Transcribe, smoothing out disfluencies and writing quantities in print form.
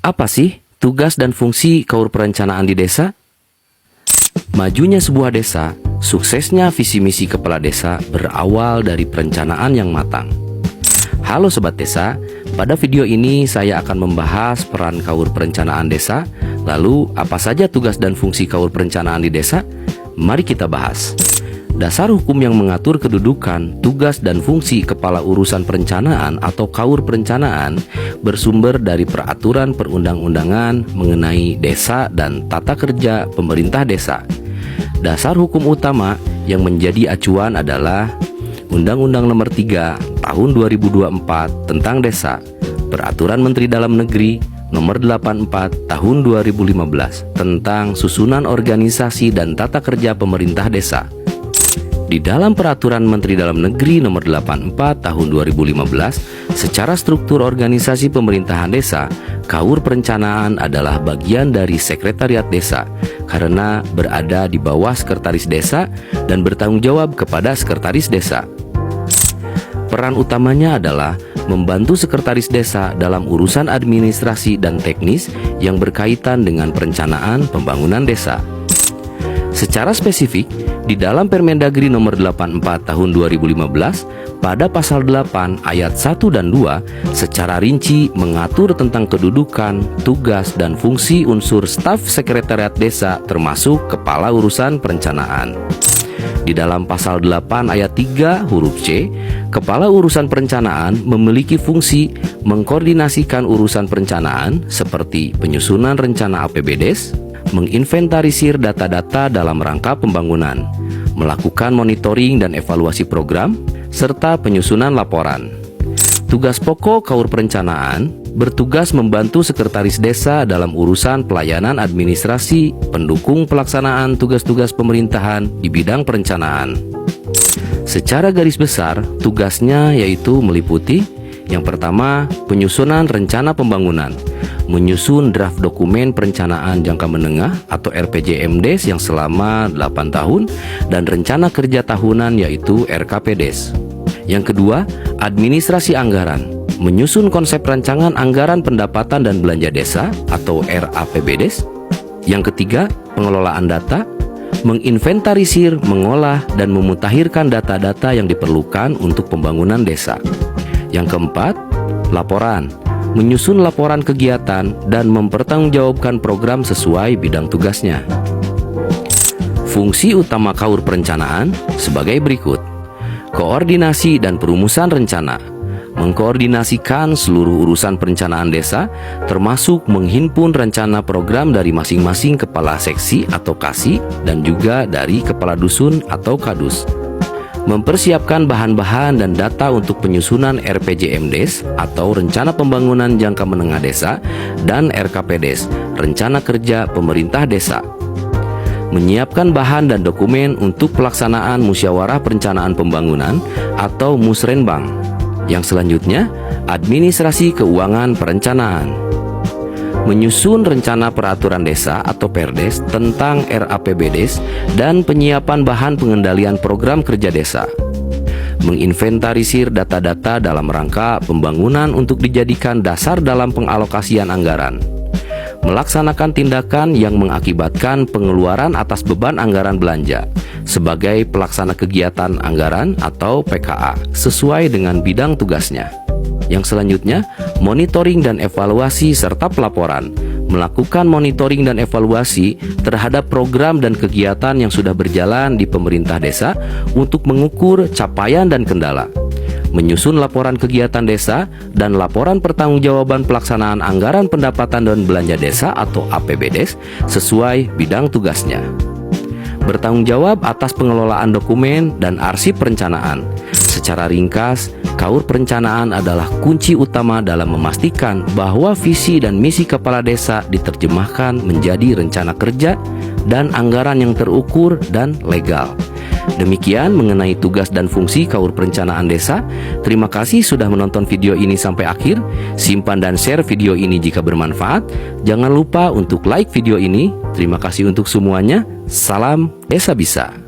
Apa sih tugas dan fungsi KAUR perencanaan di desa? Majunya sebuah desa, suksesnya visi misi kepala desa berawal dari perencanaan yang matang. Halo Sobat Desa, pada video ini saya akan membahas peran KAUR perencanaan desa. Lalu apa saja tugas dan fungsi KAUR perencanaan di desa? Mari kita bahas. Dasar hukum yang mengatur kedudukan, tugas dan fungsi Kepala Urusan Perencanaan atau KAUR perencanaan bersumber dari peraturan perundang-undangan mengenai desa dan tata kerja pemerintah desa. Dasar hukum utama yang menjadi acuan adalah Undang-Undang Nomor 3 Tahun 2024 tentang Desa, Peraturan Menteri Dalam Negeri Nomor 84 Tahun 2015 tentang Susunan Organisasi dan Tata Kerja Pemerintah Desa. Di dalam Peraturan Menteri Dalam Negeri Nomor 84 Tahun 2015, secara struktur organisasi pemerintahan desa, KAUR perencanaan adalah bagian dari Sekretariat Desa karena berada di bawah Sekretaris Desa dan bertanggung jawab kepada Sekretaris Desa. Peran utamanya adalah membantu Sekretaris Desa dalam urusan administrasi dan teknis yang berkaitan dengan perencanaan pembangunan desa. Secara spesifik, di dalam Permendagri Nomor 84 Tahun 2015, pada pasal 8 ayat 1 dan 2 secara rinci mengatur tentang kedudukan, tugas, dan fungsi unsur staf Sekretariat Desa termasuk Kepala Urusan Perencanaan. Di dalam pasal 8 ayat 3 huruf C, Kepala Urusan Perencanaan memiliki fungsi mengkoordinasikan urusan perencanaan seperti penyusunan rencana APBDes, menginventarisir data-data dalam rangka pembangunan, melakukan monitoring dan evaluasi program, serta penyusunan laporan. Tugas pokok KAUR perencanaan bertugas membantu Sekretaris Desa dalam urusan pelayanan administrasi, pendukung pelaksanaan tugas-tugas pemerintahan di bidang perencanaan. Secara garis besar, tugasnya yaitu meliputi: yang pertama, penyusunan rencana pembangunan, menyusun draft dokumen perencanaan jangka menengah atau RPJMDes yang selama 8 tahun, dan rencana kerja tahunan yaitu RKPDes. Yang kedua, administrasi anggaran, menyusun konsep rancangan anggaran pendapatan dan belanja desa atau RAPBDes. Yang ketiga, pengelolaan data, menginventarisir, mengolah, dan memutakhirkan data-data yang diperlukan untuk pembangunan desa. Yang keempat, laporan, menyusun laporan kegiatan dan mempertanggungjawabkan program sesuai bidang tugasnya. Fungsi utama KAUR perencanaan sebagai berikut: koordinasi dan perumusan rencana, mengkoordinasikan seluruh urusan perencanaan desa, termasuk menghimpun rencana program dari masing-masing kepala seksi atau KASI dan juga dari kepala dusun atau KADUS. Mempersiapkan bahan-bahan dan data untuk penyusunan RPJMDes atau Rencana Pembangunan Jangka Menengah Desa dan RKPDes, Rencana Kerja Pemerintah Desa. Menyiapkan bahan dan dokumen untuk pelaksanaan musyawarah perencanaan pembangunan atau musrenbang. Yang selanjutnya, administrasi keuangan perencanaan. Menyusun rencana peraturan desa atau Perdes tentang RAPBDes dan penyiapan bahan pengendalian program kerja desa. Menginventarisir data-data dalam rangka pembangunan untuk dijadikan dasar dalam pengalokasian anggaran. Melaksanakan tindakan yang mengakibatkan pengeluaran atas beban anggaran belanja sebagai pelaksana kegiatan anggaran atau PKA sesuai dengan bidang tugasnya. Yang selanjutnya, monitoring dan evaluasi serta pelaporan. Melakukan monitoring dan evaluasi terhadap program dan kegiatan yang sudah berjalan di pemerintah desa untuk mengukur capaian dan kendala. Menyusun laporan kegiatan desa dan laporan pertanggungjawaban pelaksanaan anggaran pendapatan dan belanja desa atau APBDes sesuai bidang tugasnya. Bertanggung jawab atas pengelolaan dokumen dan arsip perencanaan. Secara ringkas, KAUR perencanaan adalah kunci utama dalam memastikan bahwa visi dan misi kepala desa diterjemahkan menjadi rencana kerja dan anggaran yang terukur dan legal. Demikian mengenai tugas dan fungsi KAUR perencanaan desa. Terima kasih sudah menonton video ini sampai akhir. Simpan dan share video ini jika bermanfaat. Jangan lupa untuk like video ini. Terima kasih untuk semuanya. Salam Desa Bisa.